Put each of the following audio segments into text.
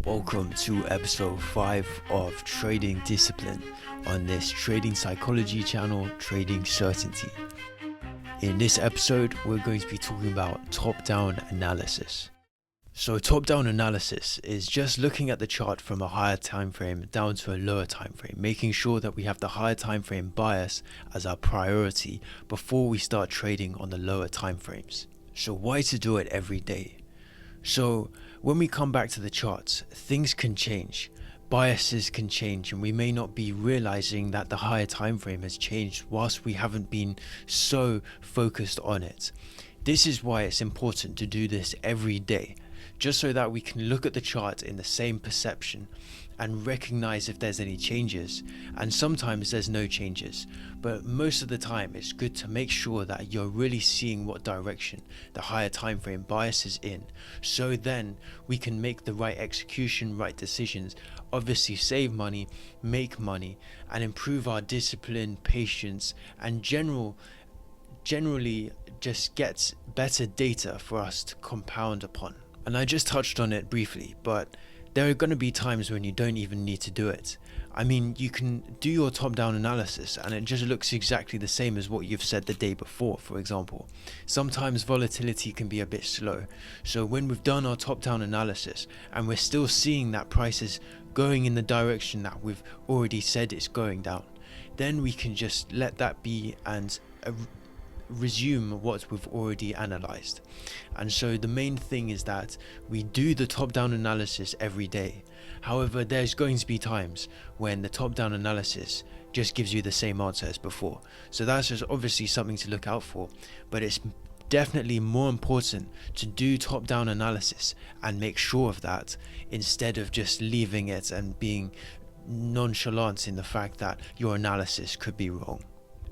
Welcome to episode 5 of Trading Discipline on this trading psychology channel, Trading Certainty. In this episode, we're going to be talking about top-down analysis. So top-down analysis is just looking at the chart from a higher time frame down to a lower time frame, making sure that we have the higher time frame bias as our priority before we start trading on the lower time frames. So why to do it every day? So when we come back to the charts, things can change, biases can change, and we may not be realizing that the higher time frame has changed whilst we haven't been so focused on it. This is why it's important to do this every day, just so that we can look at the chart in the same perception and recognize if there's any changes. And sometimes there's no changes, but most of the time it's good to make sure that you're really seeing what direction the higher time frame bias is in, so then we can make the right execution, right decisions, obviously save money, make money, and improve our discipline, patience, and generally just get better data for us to compound upon. And I just touched on it briefly, but there are going to be times when you don't even need to do it. I mean, you can do your top-down analysis and it just looks exactly the same as what you've said the day before, for example. Sometimes volatility can be a bit slow. So when we've done our top-down analysis and we're still seeing that price is going in the direction that we've already said it's going down, then we can just let that be and resume what we've already analyzed. And so the main thing is that we do the top-down analysis every day. However, there's going to be times when the top-down analysis just gives you the same answer as before. So that's just obviously something to look out for, but it's definitely more important to do top-down analysis and make sure of that instead of just leaving it and being nonchalant in the fact that your analysis could be wrong.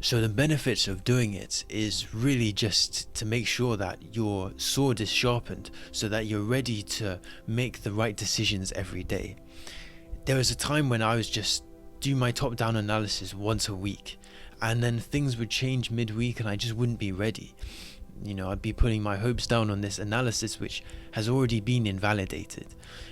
So the benefits of doing it is really just to make sure that your sword is sharpened so that you're ready to make the right decisions every day. There was a time when I was just do my top-down analysis once a week, and then things would change midweek and I just wouldn't be ready. I'd be putting my hopes down on this analysis which has already been invalidated.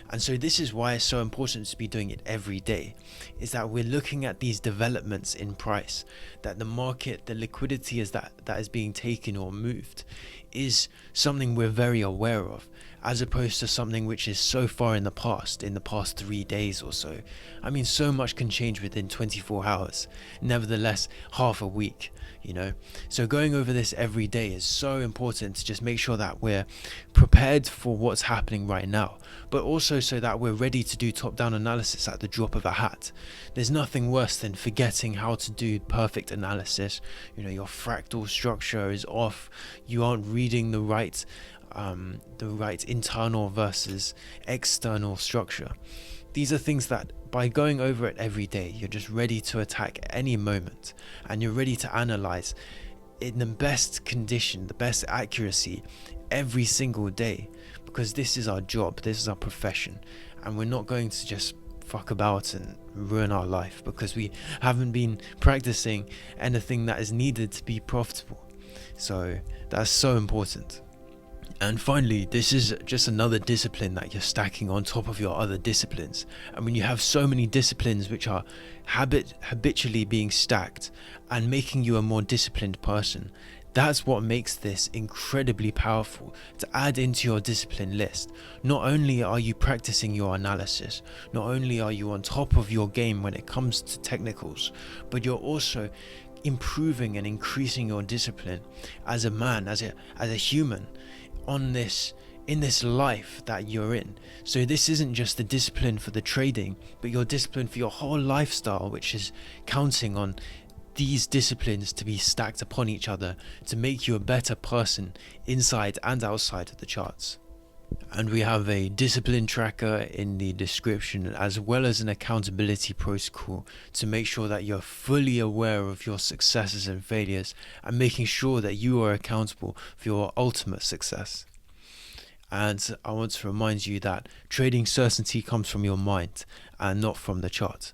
And so this is why it's so important to be doing it every day, is that we're looking at these developments in price, that the market, the liquidity is that is being taken or moved is something we're very aware of, as opposed to something which is so far in the past 3 days or so. I mean, so much can change within 24 hours, nevertheless half a week. So going over this every day is so important to just make sure that we're prepared for what's happening right now, but also so that we're ready to do top-down analysis at the drop of a hat. There's nothing worse than forgetting how to do perfect analysis. Your fractal structure is off, you aren't reading the right internal versus external structure. These are things that by going over it every day, you're just ready to attack at any moment, and you're ready to analyze in the best condition, the best accuracy every single day, because this is our job, this is our profession, and we're not going to just fuck about and ruin our life because we haven't been practicing anything that is needed to be profitable. So that's so important. And finally, this is just another discipline that you're stacking on top of your other disciplines. And when you have so many disciplines which are habitually being stacked and making you a more disciplined person, that's what makes this incredibly powerful to add into your discipline list. Not only are you practicing your analysis, not only are you on top of your game when it comes to technicals, but you're also improving and increasing your discipline as a man, as a human, in this life that you're in. So this isn't just the discipline for the trading, but your discipline for your whole lifestyle, which is counting on these disciplines to be stacked upon each other to make you a better person inside and outside of the charts. And we have a discipline tracker in the description, as well as an accountability protocol to make sure that you're fully aware of your successes and failures and making sure that you are accountable for your ultimate success. And I want to remind you that trading certainty comes from your mind and not from the chart.